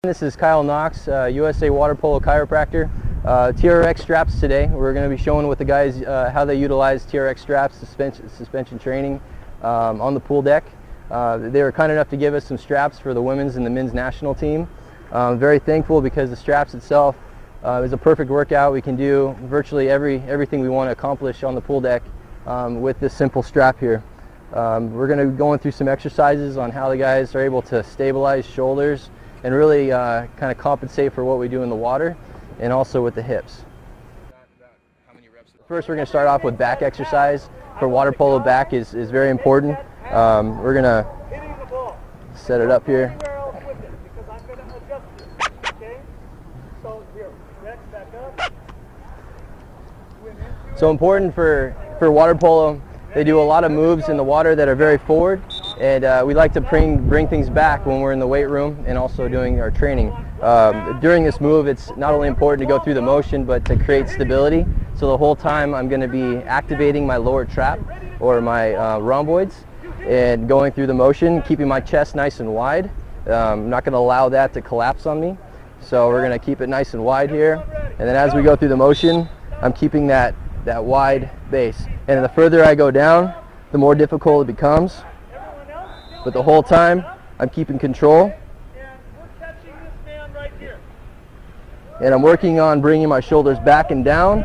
This is Kyle Knox, USA Water Polo chiropractor. TRX straps today. We're going to be showing with the guys how they utilize TRX straps, suspension training on the pool deck. They were kind enough to give us some straps for the women's and the men's national team. Very thankful because the straps itself is a perfect workout. We can do virtually everything we want to accomplish on the pool deck with this simple strap here. We're going to be going through some exercises on how the guys are able to stabilize shoulders and really kind of compensate for what we do in the water and also with the hips. First, we're going to start off with back exercise. For water polo, back is very important. We're going to set it up here. So important for water polo, they do a lot of moves in the water that are very forward, and we like to bring things back when we're in the weight room and also doing our training. During this move, it's not only important to go through the motion, but to create stability. So the whole time I'm going to be activating my lower trap or my rhomboids and going through the motion, keeping my chest nice and wide. I'm not going to allow that to collapse on me. So we're going to keep it nice and wide here. And then as we go through the motion, I'm keeping that wide base. And the further I go down, the more difficult it becomes. But the whole time, I'm keeping control. And I'm working on bringing my shoulders back and down,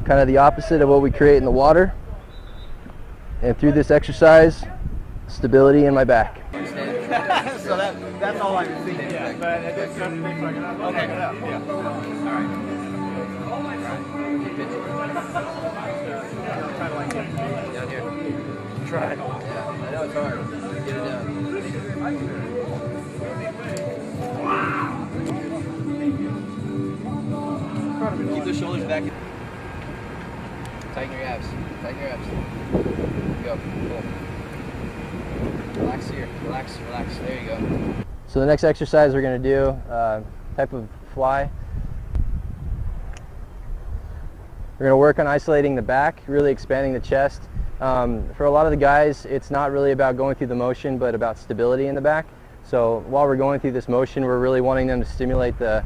kind of the opposite of what we create in the water. And through this exercise, stability in my back. So that's all I can see. Yeah, but it just doesn't make like enough. Okay. Yeah. All right. Try to like get down here. Try. Yeah, I know it's hard. Get it down. Keep the shoulders back. Tighten your abs. Tighten your abs. Go. Cool. Relax here. Relax. Relax. There you go. So the next exercise we're going to do, type of fly. We're going to work on isolating the back, really expanding the chest. For a lot of the guys, it's not really about going through the motion, but about stability in the back. So while we're going through this motion, we're really wanting them to stimulate the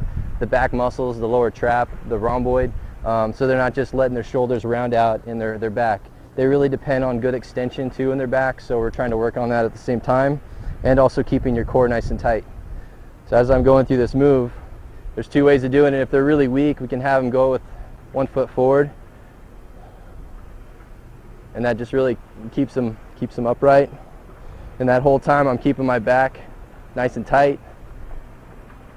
back muscles, the lower trap, the rhomboid, so they're not just letting their shoulders round out in their back. They really depend on good extension too in their back, so we're trying to work on that at the same time, and also keeping your core nice and tight. So as I'm going through this move, there's two ways of doing it. If they're really weak, we can have them go with 1 foot forward, and that just really keeps them upright. And that whole time I'm keeping my back nice and tight.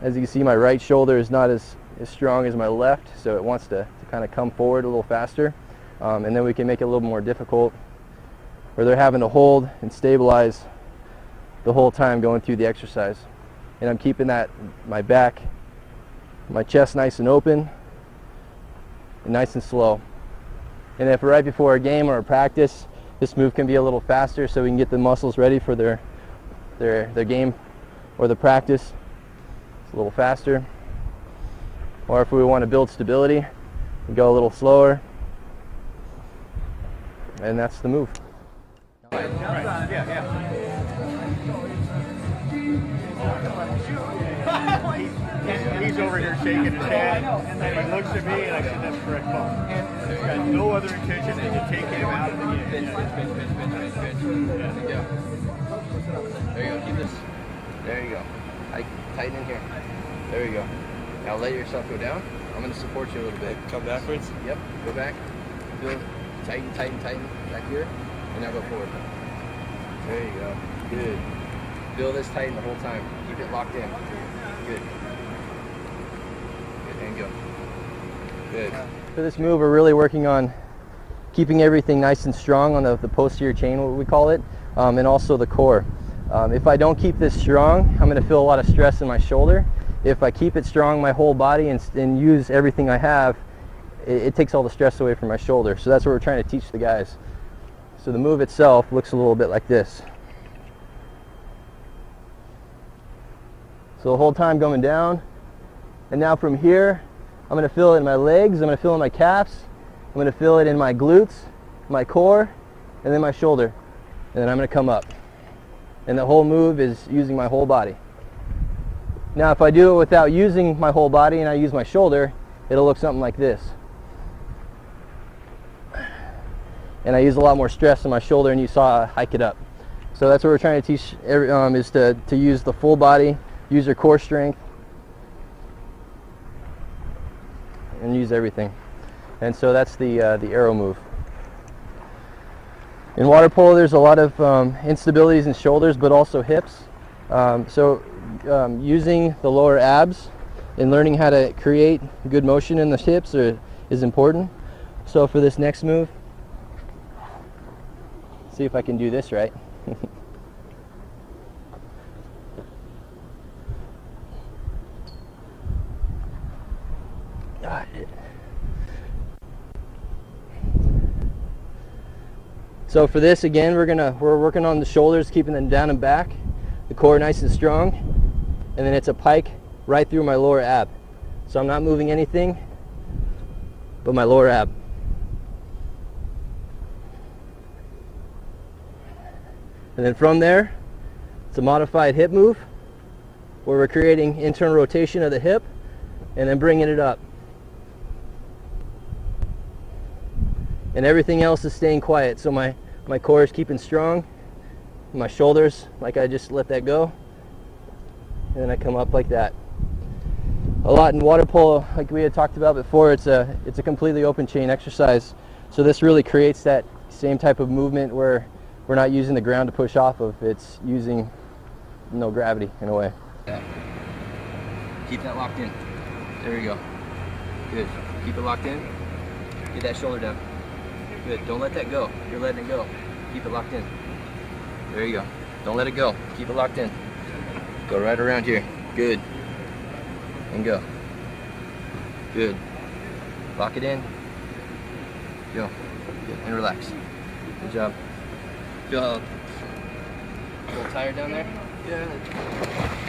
As you can see, my right shoulder is not as strong as my left, so it wants to kind of come forward a little faster. And then we can make it a little more difficult, where they're having to hold and stabilize the whole time going through the exercise. And I'm keeping my back, my chest nice and open and nice and slow. And if right before a game or a practice, this move can be a little faster so we can get the muscles ready for their game or the practice. It's a little faster. Or if we want to build stability, we go a little slower. And that's the move. Right. Yeah. He's over here shaking his head, and he looks at me, and I said, "That's correct call." He's got no other intention than to take him out of the game. Yeah. There you go. Keep this. There you go. Tighten in here. There you go. Now let yourself go down. I'm going to support you a little bit. Come backwards? Yep. Go back. Feel. Tighten, back here, and now go forward. There you go. Good. Feel this tighten the whole time. Keep it locked in. Good. Good, and go. Good. For this move, we're really working on keeping everything nice and strong on the posterior chain, what we call it, and also the core. If I don't keep this strong, I'm going to feel a lot of stress in my shoulder. If I keep it strong, my whole body, and use everything I have, it takes all the stress away from my shoulder. So that's what we're trying to teach the guys. So the move itself looks a little bit like this. So the whole time going down, and now from here, I'm going to feel it in my legs, I'm going to feel it in my calves, I'm going to feel it in my glutes, my core, and then my shoulder. And then I'm going to come up. And the whole move is using my whole body. Now if I do it without using my whole body and I use my shoulder, it'll look something like this. And I use a lot more stress on my shoulder, and you saw I hike it up. So that's what we're trying to teach, is to use the full body, use your core strength, and use everything. And so that's the arrow move. In water polo, there's a lot of instabilities in shoulders, but also hips. Using the lower abs and learning how to create good motion in the hips is important. So for this next move, see if I can do this right. So for this, again, we're working on the shoulders, keeping them down and back, the core nice and strong, and then it's a pike right through my lower ab. So I'm not moving anything but my lower ab. And then from there, it's a modified hip move where we're creating internal rotation of the hip and then bringing it up. And everything else is staying quiet. So my core is keeping strong. My shoulders, like I just let that go. And then I come up like that. A lot in water polo, like we had talked about before, it's a completely open chain exercise. So this really creates that same type of movement where we're not using the ground to push off of. It's using no gravity in a way. Keep that locked in. There you go. Good. Keep it locked in. Get that shoulder down. Good. Don't let that go. You're letting it go. Keep it locked in. There you go. Don't let it go. Keep it locked in. Go right around here. Good. And go. Good. Lock it in. Go. Good. And relax. Good job. Feel a little tired down there? Yeah.